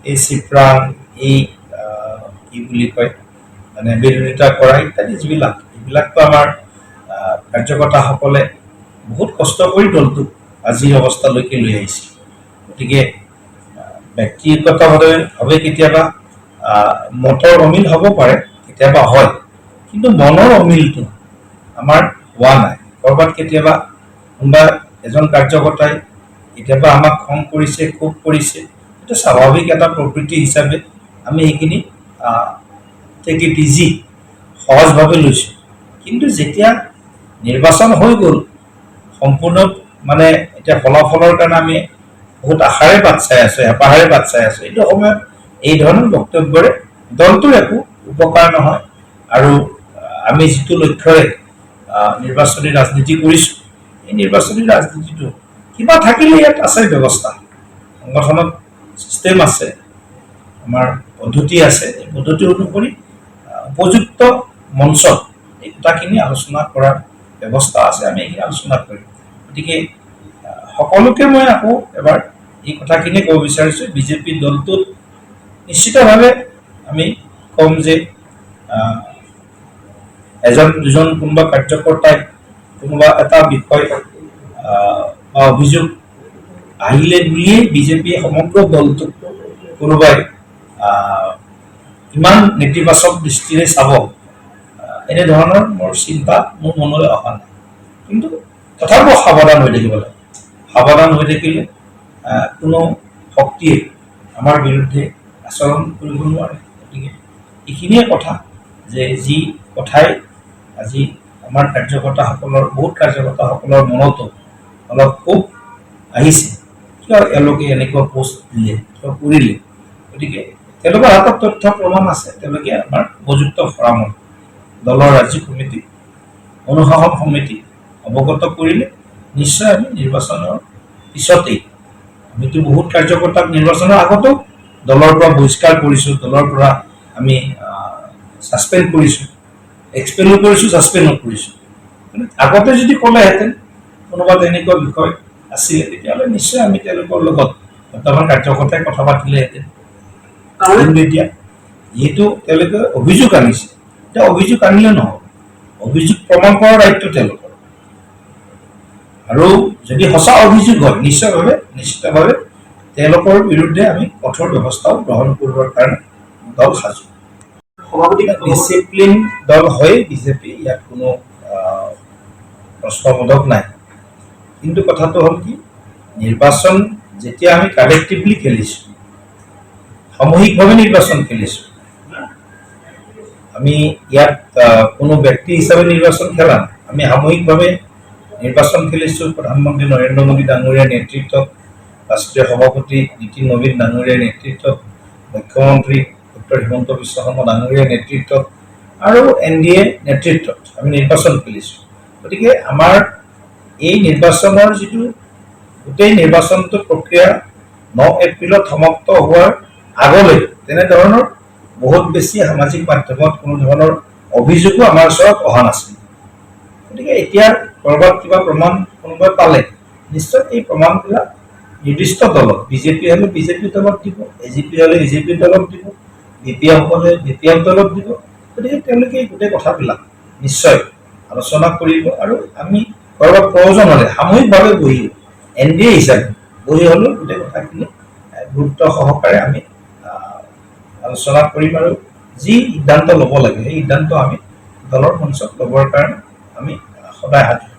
এই চিপ্ৰাং এই কি বুলি কয় মানে বিৰোধিতা কৰা ইত্যাদি যিবিলাক এইবিলাকতো আমাৰ কাৰ্যকৰ্তাসকলে বহুত কষ্ট কৰি দলটোক আজিৰ অৱস্থালৈকে লৈ আহিছে। গতিকে ব্যক্তিগতভাৱে কেতিয়াবা মতৰ অমিল হ'ব পাৰে, কেতিয়াবা হয়, কিন্তু মনৰ অমিলটো আমাৰ হোৱা নাই। ক'ৰবাত কেতিয়াবা কোনোবা এজন কাৰ্যকৰ্তাই কেতিয়াবা আমাক খং কৰিছে, ক্ষোভ কৰিছে, এইটো স্বাভাৱিক এটা প্ৰকৃতি হিচাপে আমি এইখিনি টেক ইট ইজি সহজভাৱে লৈছোঁ। কিন্তু যেতিয়া নিৰ্বাচন হৈ গ'ল, সম্পূৰ্ণ মানে এতিয়া ফলাফলৰ কাৰণে আমি বহুত আশাৰে বাট চাই আছোঁ, হেঁপাহেৰে বাট চাই আছোঁ। এইটো সময়ত এই ধৰণৰ বক্তব্যৰে দলটোৰ একো উপকাৰ নহয়। আৰু আমি যিটো লক্ষ্যৰে নিৰ্বাচনী ৰাজনীতি কৰিছোঁ, এই নিৰ্বাচনী ৰাজনীতিটো কিবা থাকিলে ইয়াত আছে ব্যৱস্থা, সংগঠনত ছিষ্টেম আছে, আমাৰ পদ্ধতি আছে। এই পদ্ধতি অনুসৰি উপযুক্ত মঞ্চত এই কথাখিনি আলোচনা কৰাৰ ব্যৱস্থা আছে, আমি এইখিনি আলোচনা কৰিম। গতিকে সকলোকে মই আকৌ এবাৰ এই কথাখিনি ক'ব বিচাৰিছোঁ, বিজেপি দলটোত নিশ্চিতভাৱে আমি ক'ম যে এজন দুজন কোনোবা কাৰ্যকৰ্তাই কোনোবা এটা বিষয় বা অভিযোগ আহিলে বুলিয়েই বিজেপিয়ে সমগ্ৰ দলটোক কোনোবাই ইমান নেতিবাচক দৃষ্টিৰে চাব, এনেধৰণৰ মোৰ চিন্তা মোৰ মনলৈ অহা নাই। কিন্তু তথাপিও সাৱধান হৈ থাকিব লাগে। সাৱধান হৈ থাকিলে কোনো শক্তিয়ে আমাৰ বিৰুদ্ধে আচৰণ কৰিব নোৱাৰে। গতিকে এইখিনিয়ে কথা, যে যি কথাই আজি আমাৰ বহুত কাৰ্যকৰ্তাসকলৰ মনতো অলপ ক্ষোভ আহিছে, কিয় এওঁলোকে এনেকুৱা পোষ্ট দিলে, কিয় কৰিলে। গতিকে তেওঁলোকৰ হাতত তথ্য প্ৰমাণ আছে, তেওঁলোকে আমাৰ উপযুক্ত পৰামৰ্শ দলৰ ৰাজ্যিক সমিতি, অনুশাসন সমিতি অৱগত কৰিলে নিশ্চয় আমি নিৰ্বাচনৰ পিছতেই, আমিতো বহুত কাৰ্যকৰ্তাক নিৰ্বাচনৰ আগতেও দলৰ পৰা বহিষ্কাৰ কৰিছোঁ, দলৰ পৰা আমি ছাছপেণ্ড কৰিছোঁ, এক্সপেলো কৰিছোঁ, ছাছপেণ্ডো কৰিছোঁ। আগতে যদি ক'লেহেঁতেন কোনোবা তেনেকুৱা বিষয় আছিলে, তেতিয়াহ'লে নিশ্চয় আমি তেওঁলোকৰ লগত বৰ্তমান কাৰ্যকৰ্তাই কথা পাতিলেহেঁতেন। কিন্তু এতিয়া যিহেতু তেওঁলোকে অভিযোগ আনিছে, এতিয়া অভিযোগ আনিলে নহ'ব, অভিযোগ প্ৰমাণ কৰাৰ দায়িত্ব তেওঁলোকৰ। আৰু যদি সঁচা অভিযোগ হয় নিশ্চিতভাৱে তেওঁলোকৰ বিৰুদ্ধে আমি কঠোৰ ব্যৱস্থাও গ্ৰহণ কৰিবৰ কাৰণে দল সাজু। ডিচিপ্লিন দল হয় বিজেপি, ইয়াত কোনো প্ৰশ্নবোধক নাই। কিন্তু কথাটো হ'ল কি, নিৰ্বাচন যেতিয়া আমি কালেক্টিভলি খেলিছোঁ, সামূহিকভাৱে নিৰ্বাচন খেলিছোঁ, আমি ইয়াত কোনো ব্যক্তি হিচাপে নিৰ্বাচন খেলা নাই, আমি সামূহিকভাৱে নিৰ্বাচন খেলিছোঁ। প্ৰধানমন্ত্ৰী নৰেন্দ্ৰ মোদী ডাঙৰীয়াৰ নেতৃত্বত, ৰাষ্ট্ৰীয় সভাপতি নীতিন নবীন ডাঙৰীয়াৰ নেতৃত্বত, মুখ্যমন্ত্ৰী ডক্টৰ হিমন্ত বিশ্ব শৰ্মা ডাঙৰীয়াৰ নেতৃত্বত আৰু NDA নেতৃত্বত আমি নিৰ্বাচন খেলিছোঁ। গতিকে আমাৰ এই নিৰ্বাচনৰ যিটো গোটেই নিৰ্বাচনটো প্ৰক্ৰিয়া 9 এপ্ৰিলত সমাপ্ত হোৱাৰ আগলৈ তেনেধৰণৰ বহুত বেছি সামাজিক মাধ্যমত কোনো ধৰণৰ অভিযোগো আমাৰ ওচৰত অহা নাছিল। গতিকে এতিয়া ক'ৰবাত কিবা প্ৰমাণ কোনোবাই পালে নিশ্চয় এই প্ৰমাণবিলাক নিৰ্দিষ্ট দলত, বিজেপি হ'লে বিজেপি দলত দিব, AGP হ'লে AGP দলত দিব, BPF হ'লে BPF দলত দিব। গতিকে তেওঁলোকে এই গোটেই কথাবিলাক নিশ্চয় আলোচনা কৰিব, আৰু আমি ক'ৰবাত প্ৰয়োজন হ'লে সামূহিকভাৱে বহি NDA হিচাপে বহি হ'লেও গোটেই কথাখিনি গুৰুত্ব সহকাৰে আমি আলোচনা কৰিম, আৰু যি সিদ্ধান্ত ল'ব লাগে সেই সিদ্ধান্ত আমি দলৰ মঞ্চত ল'বৰ কাৰণে আমি সদায় সাজু।